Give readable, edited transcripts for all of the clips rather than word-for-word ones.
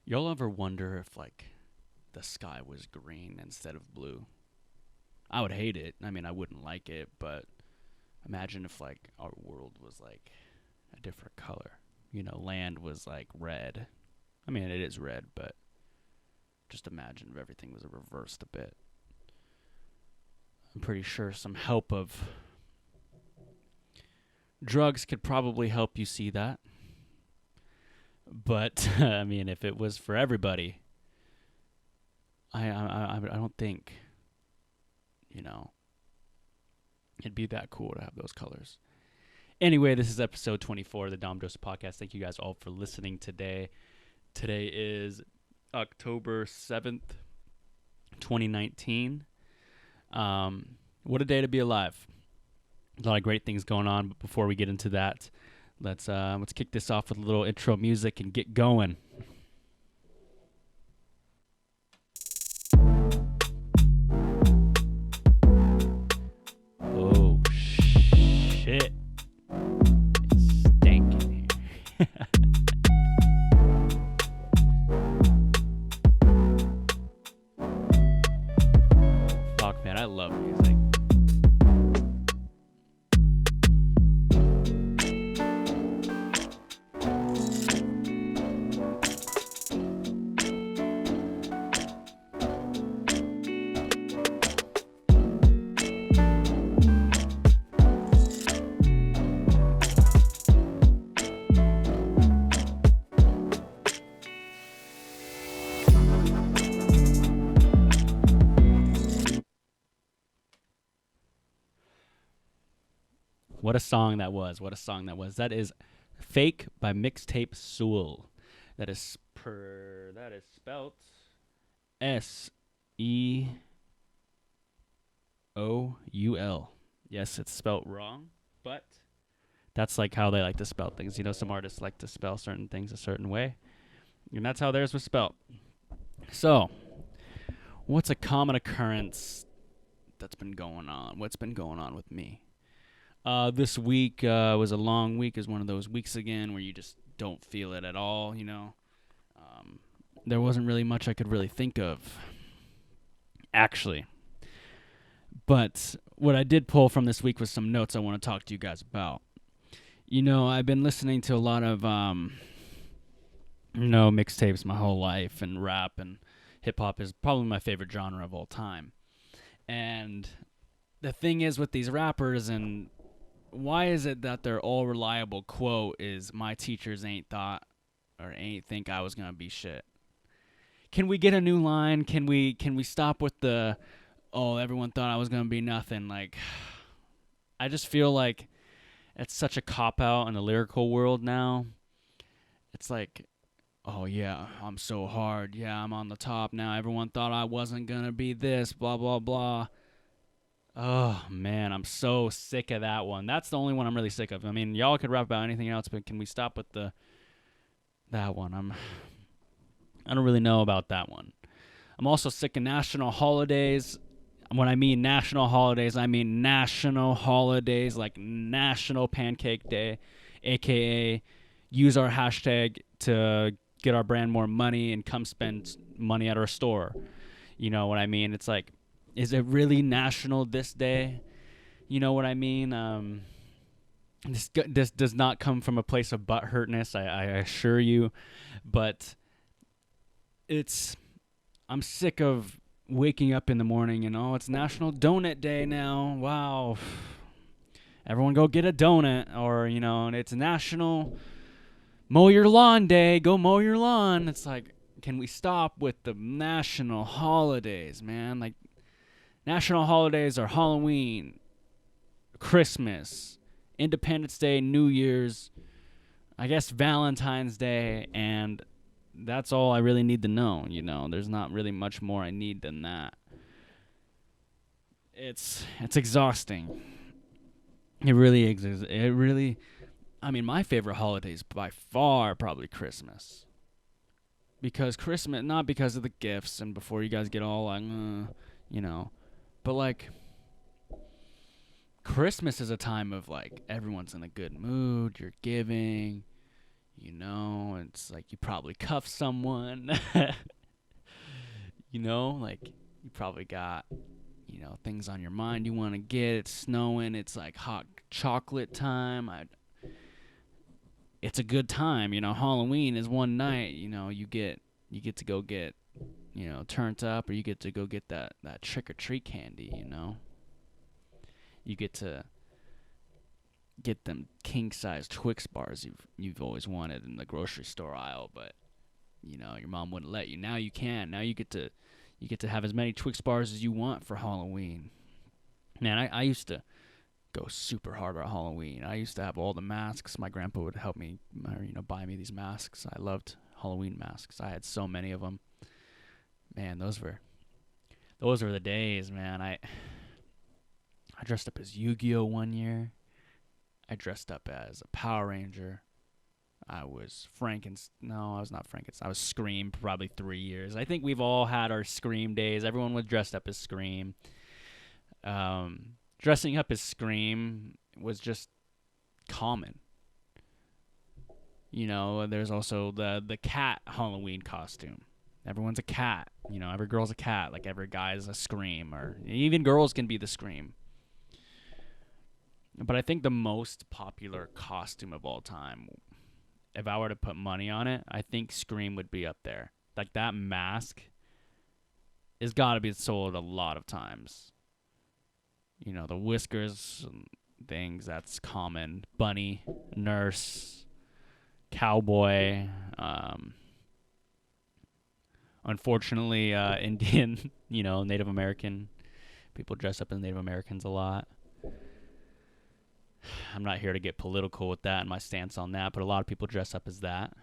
Y'all ever wonder if, like, the sky was green instead of blue? I would hate it. I mean, I wouldn't like it, but imagine if, like, our world was, like, a different color. Land was, like, red. I mean, it is red, but just imagine if everything was reversed a bit. I'm pretty sure some help of drugs could probably help you see that. But, I mean, if it was for everybody, I don't think, it'd be that cool to have those colors. Anyway, this is episode 24 of the Dom Joseph podcast. Thank you guys all for listening today. Today is October 7th, 2019. What a day to be alive. A lot of great things going on, but before we get into that, let's kick this off with a little intro music and get going. Oh, shit. It's stinking here. Fuck, man, I love music. What a song that was. What a song that was. That is Fake by Mixtape Soul. That is spelt Seoul. Yes, it's spelt wrong, but that's like how they like to spell things. Some artists like to spell certain things a certain way, and that's how theirs was spelt. So, what's a common occurrence that's been going on? What's been going on with me? This week was a long week. Is one of those weeks again where you just don't feel it at all, There wasn't really much I could really think of, actually. But what I did pull from this week was some notes I want to talk to you guys about. I've been listening to a lot of, mixtapes my whole life, and rap and hip-hop is probably my favorite genre of all time. And the thing is with these rappers, and why is it that their all reliable quote is, my teachers ain't think I was going to be shit? Can we get a new line? Can we stop with the, everyone thought I was going to be nothing? Like, I just feel like it's such a cop-out in the lyrical world now. It's like, oh yeah, I'm so hard. Yeah, I'm on the top now. Everyone thought I wasn't going to be this, blah, blah, blah. Oh, man, I'm so sick of that one. That's the only one I'm really sick of. I mean, y'all could rap about anything else, but can we stop with that one? I don't really know about that one. I'm also sick of national holidays. When I mean national holidays, I mean national holidays like National Pancake Day, a.k.a. use our hashtag to get our brand more money and come spend money at our store. You know what I mean? It's like, is it really national this day? You know what I mean? This does not come from a place of butthurtness, I assure you. But I'm sick of waking up in the morning and, it's National Donut Day now. Wow. Everyone go get a donut. Or, it's National Mow Your Lawn Day. Go mow your lawn. It's like, can we stop with the national holidays, man? Like, national holidays are Halloween, Christmas, Independence Day, New Year's, I guess Valentine's Day, and that's all I really need to know, There's not really much more I need than that. It's exhausting. It really exists. My favorite holiday is by far probably Christmas. Because Christmas, not because of the gifts, and before you guys get all like, but like, Christmas is a time of like, everyone's in a good mood, you're giving, It's like you probably cuffed someone. Like you probably got, things on your mind you want to get. It's snowing. It's like hot chocolate time. It's a good time. Halloween is one night. You get to go get, turned up, or you get to go get that trick or treat candy. You get to get them king size Twix bars you've always wanted in the grocery store aisle, but your mom wouldn't let you. Now you can. Now you get to have as many Twix bars as you want for Halloween. Man, I used to go super hard on Halloween. I used to have all the masks. My grandpa would help me, buy me these masks. I loved Halloween masks. I had so many of them. Man, those were the days, man. I dressed up as Yu-Gi-Oh one year. I dressed up as a Power Ranger. I was No, I was not Frankenstein. I was Scream for probably 3 years. I think we've all had our Scream days. Everyone was dressed up as Scream. Dressing up as Scream was just common. There's also the cat Halloween costume. Everyone's a cat. Every girl's a cat. Like every guy's a Scream, or even girls can be the Scream. But I think the most popular costume of all time, if I were to put money on it, I think Scream would be up there. Like that mask has got to be sold a lot of times. The whiskers and things, that's common. Bunny, nurse, cowboy. Unfortunately, Indian, Native American. People dress up as Native Americans a lot. I'm not here to get political with that and my stance on that, but a lot of people dress up as that.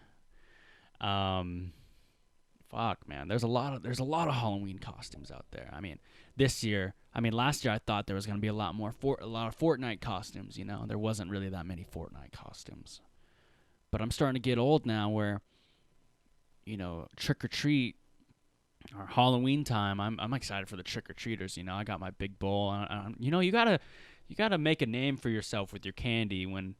Fuck, man. There's a lot of Halloween costumes out there. Last year I thought there was gonna be a lot of Fortnite costumes. There wasn't really that many Fortnite costumes. But I'm starting to get old now, where, trick or treat or Halloween time. I'm excited for the trick or treaters. I got my big bowl. You gotta make a name for yourself with your candy when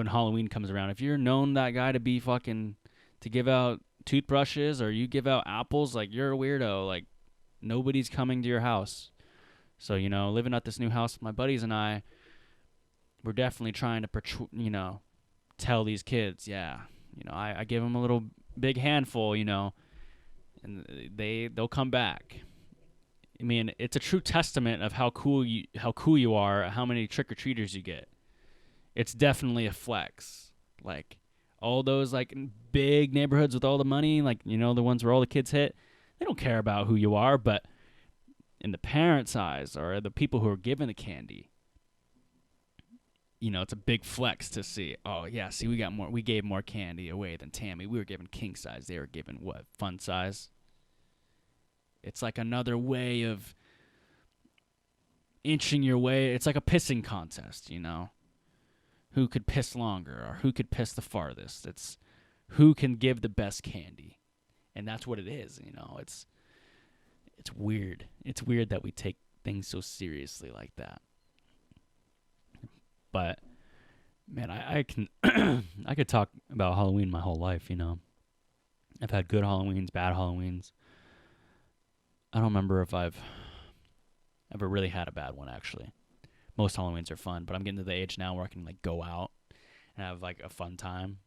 Halloween comes around. If you're known that guy to be to give out toothbrushes, or you give out apples, like, you're a weirdo. Like, nobody's coming to your house. So, living at this new house with my buddies and we're definitely trying to tell these kids, I give them a little big handful, and they'll come back. It's a true testament of how cool you are, how many trick-or-treaters you get. It's definitely a flex. Like, all those, big neighborhoods with all the money, the ones where all the kids hit, they don't care about who you are, but in the parents' eyes, or the people who are given the candy, it's a big flex to see, oh, yeah, see, we gave more candy away than Tammy. We were given king size. They were given, what, fun size? It's like another way of inching your way. It's like a pissing contest, Who could piss longer, or who could piss the farthest. It's who can give the best candy. And that's what it is, It's weird. It's weird that we take things so seriously like that. But, man, I can I could talk about Halloween my whole life, I've had good Halloweens, bad Halloweens. I don't remember if I've ever really had a bad one, actually. Most Halloweens are fun, but I'm getting to the age now where I can, go out and have, a fun time.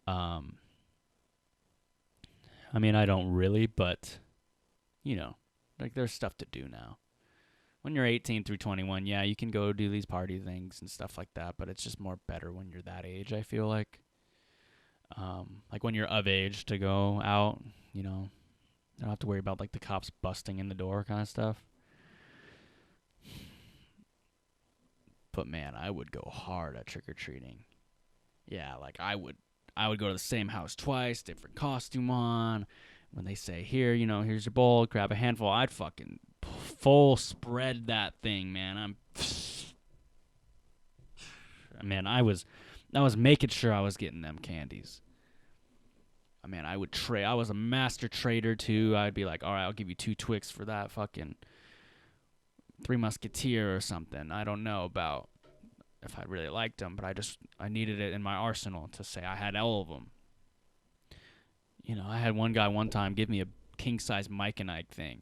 I don't really, but, there's stuff to do now. When you're 18 through 21, yeah, you can go do these party things and stuff like that, but it's just more better when you're that age, I feel like. When you're of age to go out, you don't have to worry about, the cops busting in the door kind of stuff. But, man, I would go hard at trick-or-treating. Yeah, I would go to the same house twice, different costume on. When they say, here's your bowl, grab a handful, I'd fucking full spread that thing, man. I was making sure I was getting them candies. I would trade. I was a master trader, too. I'd be like, all right, I'll give you 2 Twix for that fucking 3 Musketeer or something. I don't know about if I really liked them, but I needed it in my arsenal to say I had all of them. You know, I had one guy one time give me a king size Mike and Ike thing.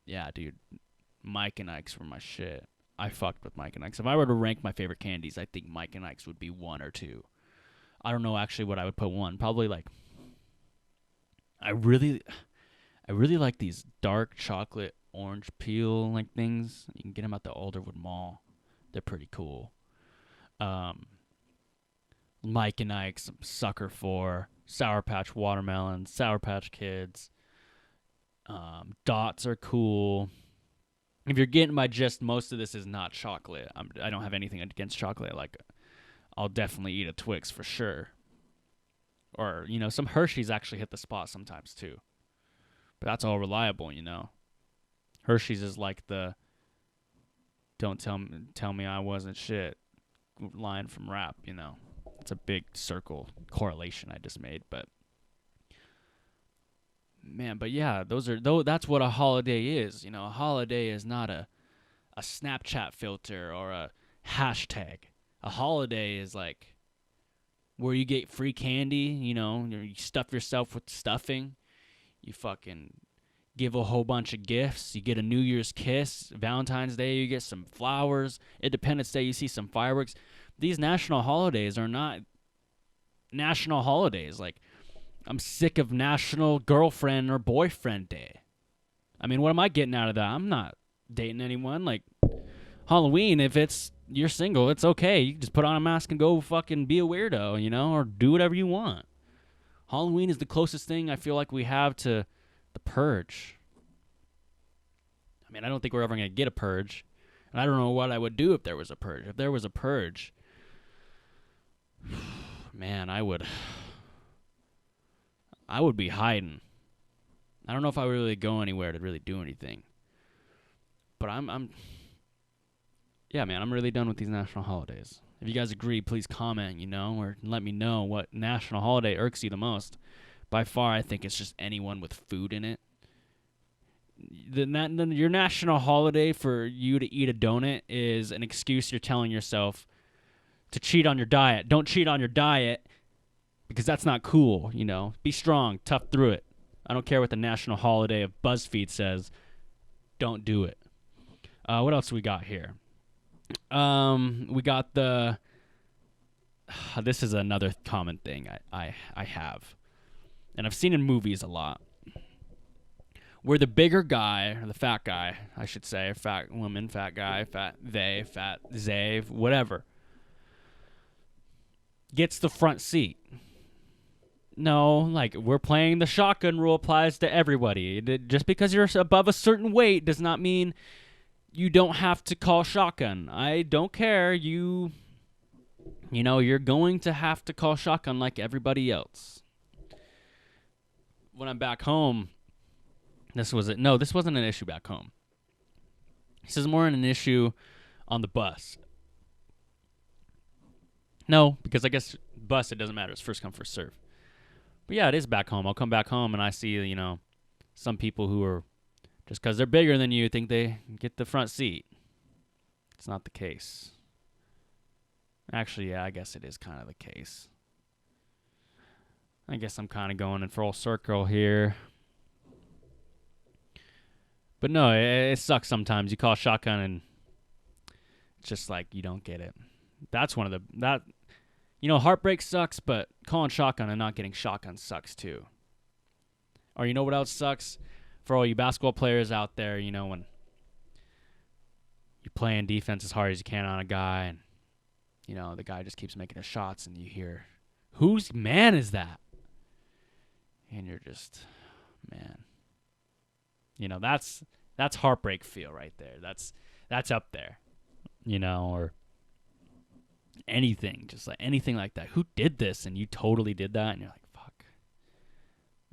Yeah, dude, Mike and Ike's were my shit. I fucked with Mike and Ike's. If I were to rank my favorite candies, I think Mike and Ike's would be 1 or 2. I don't know actually what I would put 1. Probably like I really like these dark chocolate orange peel like things. You can get them at the Alderwood Mall. They're pretty cool. Mike and Ike's, I'm sucker for. Sour Patch Watermelon, Sour Patch Kids. Dots are cool. If you're getting my gist, most of this is not chocolate. I don't have anything against chocolate. Like, I'll definitely eat a Twix for sure. Or, you know, some Hershey's actually hit the spot sometimes too. But that's all reliable, you know. Hershey's is like the don't tell me I wasn't shit line from rap, you know. It's a big circle correlation I just made, but man, but yeah, that's what a holiday is, you know. A holiday is not a Snapchat filter or a hashtag. A holiday is like where you get free candy, you know, you stuff yourself with stuffing, you fucking give a whole bunch of gifts, you get a New Year's kiss, Valentine's Day you get some flowers, Independence Day you see some fireworks. These national holidays are not national holidays. Like, I'm sick of National Girlfriend or Boyfriend Day. I mean, what am I getting out of that? I'm not dating anyone. Like, Halloween, if you're single, it's okay. You just put on a mask and go fucking be a weirdo, you know, or do whatever you want. Halloween is the closest thing I feel like we have to the purge. I mean, I don't think we're ever going to get a purge. And I don't know what I would do if there was a purge. If there was a purge, man, I would be hiding. I don't know if I would really go anywhere to really do anything. But yeah, man, I'm really done with these national holidays. If you guys agree, please comment, you know, or let me know what national holiday irks you the most. By far, I think it's just anyone with food in it. Your national holiday for you to eat a donut is an excuse you're telling yourself to cheat on your diet. Don't cheat on your diet because that's not cool, you know. Be strong, tough through it. I don't care what the national holiday of BuzzFeed says. Don't do it. What else we got here? We got the... This is another common thing I have. And I've seen in movies a lot. Where the bigger guy, or the fat guy, I should say, fat woman, fat guy, fat they, fat zay, whatever, gets the front seat. No, like, we're playing the shotgun rule applies to everybody. Just because you're above a certain weight does not mean you don't have to call shotgun. I don't care. You know, you're going to have to call shotgun like everybody else. When I'm back home, this wasn't an issue back home. This is more an issue on the bus. No, because I guess bus, it doesn't matter. It's first come, first serve. But yeah, it is back home. I'll come back home and I see, you know, some people who are, just because they're bigger than you, think they get the front seat. It's not the case. Actually, yeah, I guess it is kind of the case. I guess I'm kind of going in full circle here. But no, it sucks sometimes. You call shotgun and it's just like you don't get it. That's one of heartbreak sucks, but calling shotgun and not getting shotgun sucks too. Or you know what else sucks? For all you basketball players out there, you know, when you're playing defense as hard as you can on a guy and, you know, the guy just keeps making his shots and you hear, whose man is that? And you're just, man. You know, that's heartbreak feel right there. That's up there. You know, or anything, just like anything like that. Who did this? And you totally did that, and you're like, fuck.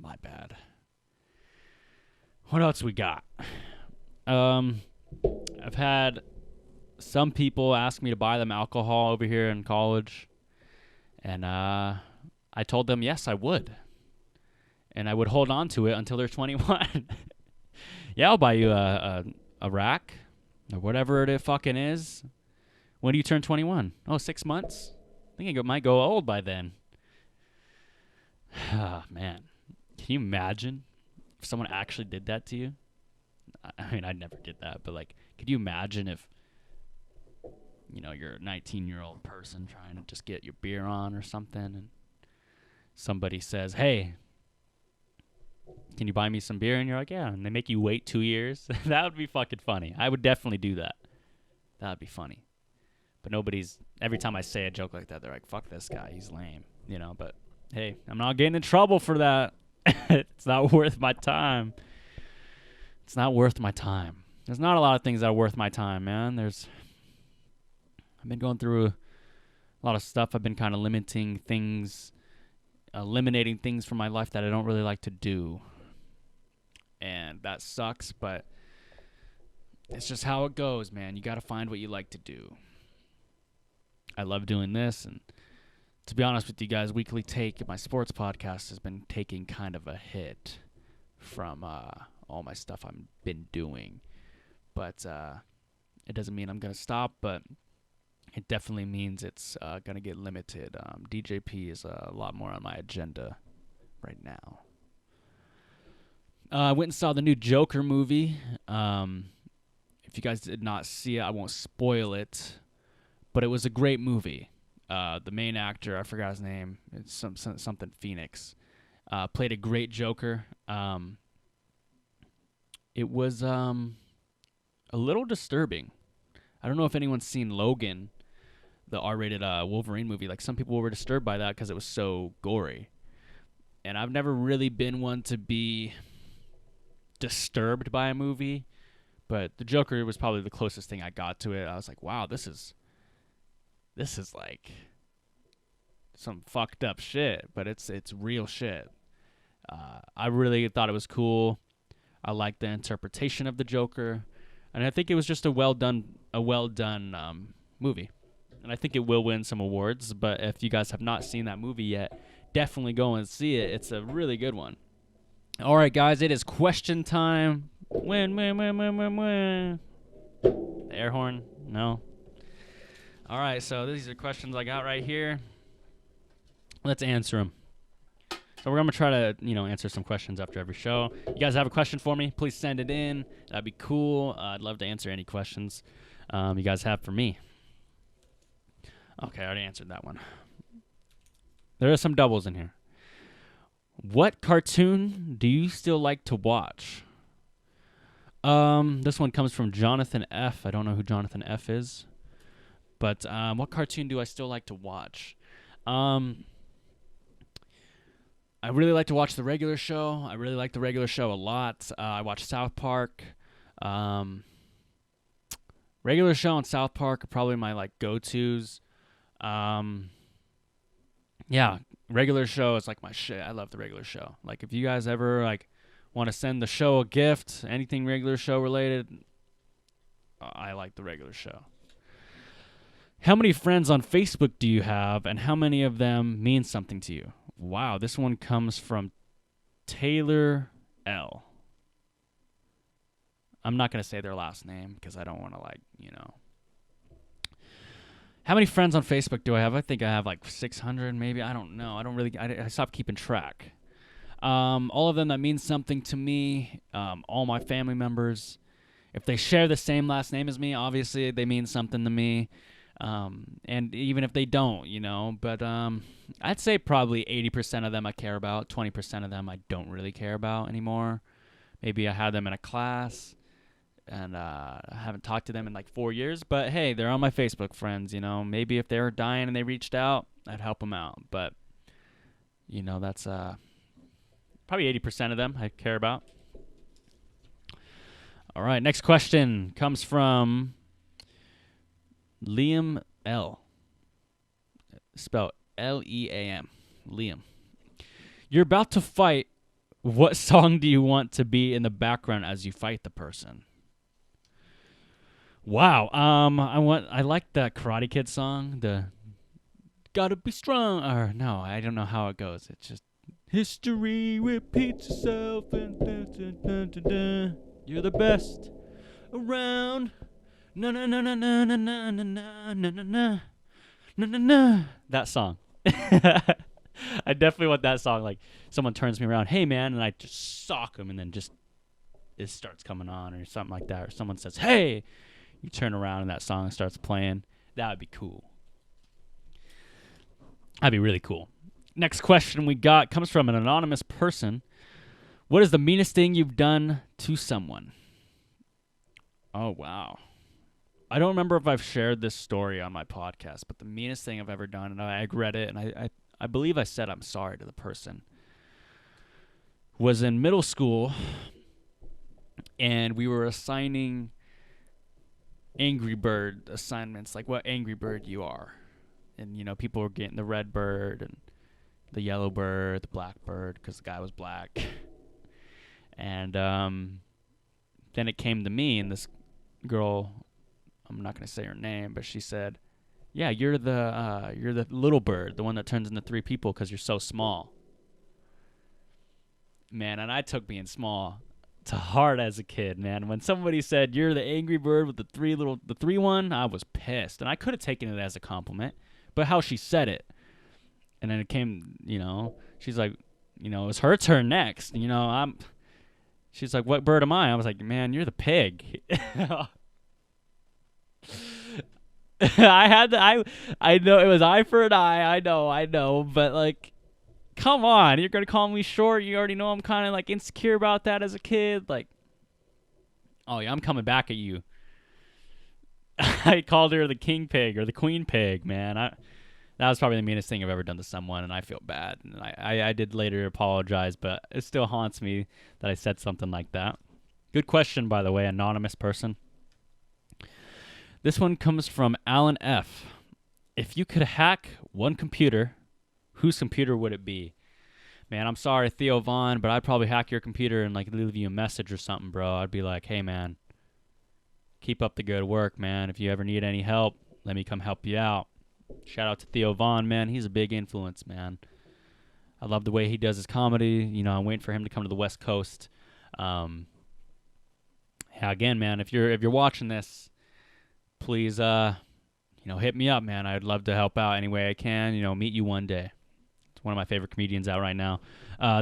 My bad. What else we got? I've had some people ask me to buy them alcohol over here in college. And I told them, yes, I would. And I would hold on to it until they're 21. Yeah, I'll buy you a rack or whatever it fucking is. When do you turn 21? Oh, 6 months? I think I might go old by then. Ah, man. Can you imagine if someone actually did that to you? I mean, I never did that, but like, could you imagine if, you're a 19-year-old person trying to just get your beer on or something, and somebody says, hey, can you buy me some beer? And you're like, yeah, and they make you wait 2 years? That would be fucking funny. I would definitely do that. That would be funny. But every time I say a joke like that, they're like, fuck this guy, he's lame, but hey, I'm not getting in trouble for that. It's not worth my time. It's not worth my time. There's not a lot of things that are worth my time, man. I've been going through a lot of stuff. I've been kind of eliminating things from my life that I don't really like to do. And that sucks, but it's just how it goes, man. You got to find what you like to do. I love doing this, and to be honest with you guys, Weekly Take, my sports podcast, has been taking kind of a hit from all my stuff I've been doing. But it doesn't mean I'm going to stop, but it definitely means it's going to get limited. DJP is a lot more on my agenda right now. I went and saw the new Joker movie. If you guys did not see it, I won't spoil it. But it was a great movie. The main actor, I forgot his name. It's something Phoenix. Played a great Joker. It was a little disturbing. I don't know if anyone's seen Logan, the R-rated Wolverine movie. Like, some people were disturbed by that because it was so gory. And I've never really been one to be disturbed by a movie. But the Joker was probably the closest thing I got to it. I was like, wow, this is like some fucked up shit, but it's real shit. I really thought it was cool. I liked the interpretation of the Joker, and I think it was just a well done movie. And I think it will win some awards. But if you guys have not seen that movie yet, definitely go and see it. It's a really good one. All right, guys, it is question time. Win. The air horn? No. All right, so these are questions I got right here. Let's answer them. So we're going to try to, answer some questions after every show. You guys have a question for me? Please send it in. That'd be cool. I'd love to answer any questions you guys have for me. Okay, I already answered that one. There are some doubles in here. What cartoon do you still like to watch? This one comes from Jonathan F. I don't know who Jonathan F. is. But what cartoon do I still like to watch? I really like to watch The Regular Show. I really like The Regular Show a lot. I watch South Park. Regular Show and South Park are probably my go-tos. Yeah, Regular Show is like my shit. I love The Regular Show. Like, if you guys ever want to send the show a gift, anything Regular Show related, I like The Regular Show. How many friends on Facebook do you have, and how many of them mean something to you? Wow, this one comes from Taylor L. I'm not going to say their last name because I don't want to, How many friends on Facebook do I have? I think I have 600 maybe. I don't know. I stopped keeping track. All of them that mean something to me, all my family members. If they share the same last name as me, obviously they mean something to me. And even if they don't, but I'd say probably 80% of them I care about, 20% of them I don't really care about anymore. Maybe I had them in a class, and I haven't talked to them in 4 years, but hey, they're on my Facebook friends, Maybe if they were dying and they reached out, I'd help them out, but, that's probably 80% of them I care about. All right, next question comes from Liam L. Spelled L-E-A-M. Liam. You're about to fight. What song do you want to be in the background as you fight the person? Wow. I like that Karate Kid song. The gotta be strong. Or no, I don't know how it goes. It's just history repeats itself and you're the best around. No, no, no, no, no, no, no, no, no, no, no, no, no, no, no. That song. I definitely want that song. Like someone turns me around, hey man, and I just sock them, and then just it starts coming on or something like that. Or someone says, hey, you turn around and that song starts playing. That would be cool. That'd be really cool. Next question we got comes from an anonymous person. What is the meanest thing you've done to someone? Oh, wow. I don't remember if I've shared this story on my podcast, but the meanest thing I've ever done, and I read it, and I believe I said I'm sorry to the person, was in middle school, and we were assigning Angry Bird assignments, like what Angry Bird you are. And, you know, people were getting the red bird and the yellow bird, the black bird, because the guy was black. And then it came to me, and this girl, I'm not going to say her name, but she said, yeah, you're the little bird, the one that turns into three people because you're so small. Man, and I took being small to heart as a kid, man. When somebody said, you're the Angry Bird with the three one, I was pissed. And I could have taken it as a compliment, but how she said it. And then it came, you know, she's like, you know, it's her turn next. You know, she's like, what bird am I? I was like, man, you're the pig. I know it was eye for an eye. I know, but like, come on, you're gonna call me short. You already know I'm kind of like insecure about that as a kid. Like, oh yeah, I'm coming back at you. I called her the king pig or the queen pig, man. That was probably the meanest thing I've ever done to someone, and I feel bad. And I did later apologize, but it still haunts me that I said something like that. Good question, by the way, anonymous person. This one comes from Alan F. If you could hack one computer, whose computer would it be? Man, I'm sorry, Theo Vaughn, but I'd probably hack your computer and like leave you a message or something, bro. I'd be like, hey, man, keep up the good work, man. If you ever need any help, let me come help you out. Shout out to Theo Vaughn, man. He's a big influence, man. I love the way he does his comedy. You know, I'm waiting for him to come to the West Coast. Yeah, again, man, if you're watching this, please, hit me up, man. I'd love to help out any way I can. You know, meet you one day. It's one of my favorite comedians out right now.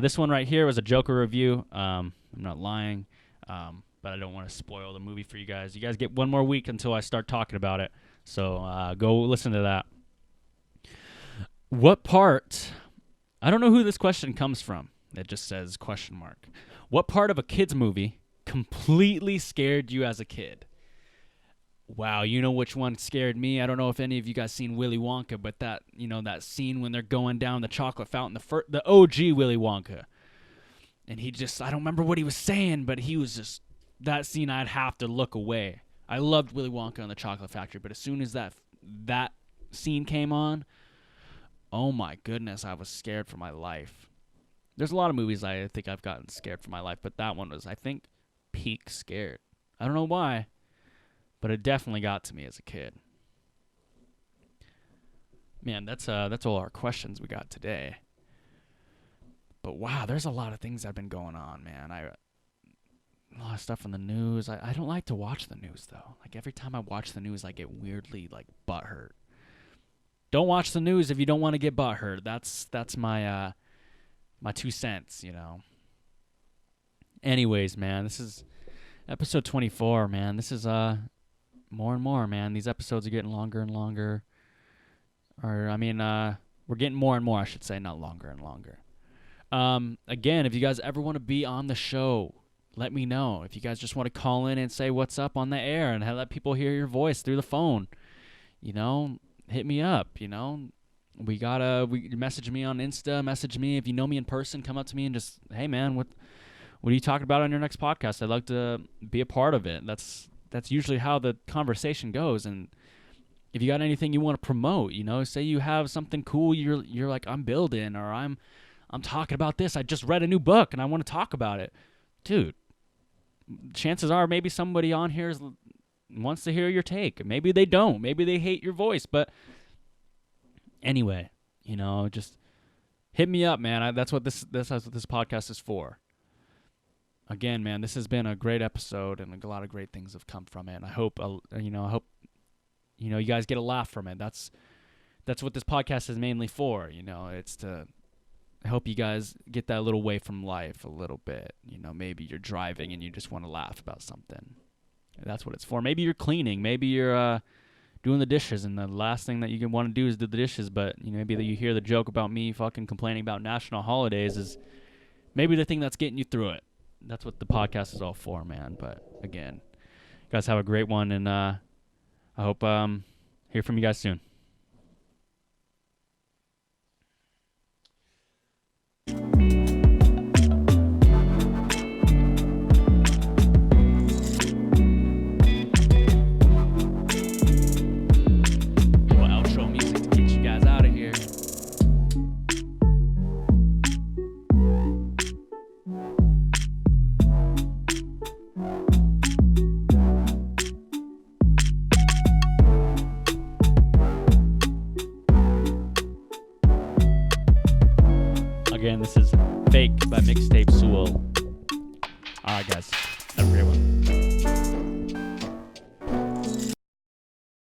This one right here was a Joker review. I'm not lying, but I don't want to spoil the movie for you guys. You guys get one more week until I start talking about it. So go listen to that. What part? I don't know who this question comes from. It just says question mark. What part of a kid's movie completely scared you as a kid? Wow, you know which one scared me? I don't know if any of you guys seen Willy Wonka, but that scene when they're going down the chocolate fountain, the OG Willy Wonka. And I don't remember what he was saying, but he was just, that scene I'd have to look away. I loved Willy Wonka and the Chocolate Factory, but as soon as that scene came on, oh my goodness, I was scared for my life. There's a lot of movies I think I've gotten scared for my life, but that one was, I think, peak scared. I don't know why, but it definitely got to me as a kid. Man, that's all our questions we got today. But wow, there's a lot of things that have been going on, man. A lot of stuff on the news. I don't like to watch the news, though. Like, every time I watch the news, I get weirdly, like, butthurt. Don't watch the news if you don't want to get butthurt. That's my my 2 cents, you know. Anyways, man, this is episode 24, man. This is more and more, man. These episodes are getting longer and longer. We're getting more and more, I should say, not longer and longer. Again, if you guys ever want to be on the show, let me know. If you guys just want to call in and say what's up on the air and let people hear your voice through the phone, you know, hit me up, you know. We message me on Insta, message me. If you know me in person, come up to me and just, hey, man, what are you talking about on your next podcast? I'd like to be a part of it. That's usually how the conversation goes. And if you got anything you want to promote, you know, say you have something cool you're like, I'm building, or I'm talking about this. I just read a new book and I want to talk about it. Dude, chances are maybe somebody on here wants to hear your take. Maybe they don't. Maybe they hate your voice. But anyway, you know, just hit me up, man. That's what this podcast is for. again, man, this has been a great episode, and a lot of great things have come from it. And I hope, you guys get a laugh from it. That's what this podcast is mainly for. It's to help you guys get that little way from life a little bit. Maybe you're driving and you just want to laugh about something. That's what it's for. Maybe you're cleaning. Maybe you're doing the dishes, and the last thing that you want to do is do the dishes. But maybe you hear the joke about me fucking complaining about national holidays is maybe the thing that's getting you through it. That's what the podcast is all for, man. But again, you guys have a great one, and I hope hear from you guys soon. Again, this is Fake by Mixtape Sewell. Alright, guys. Have a great one.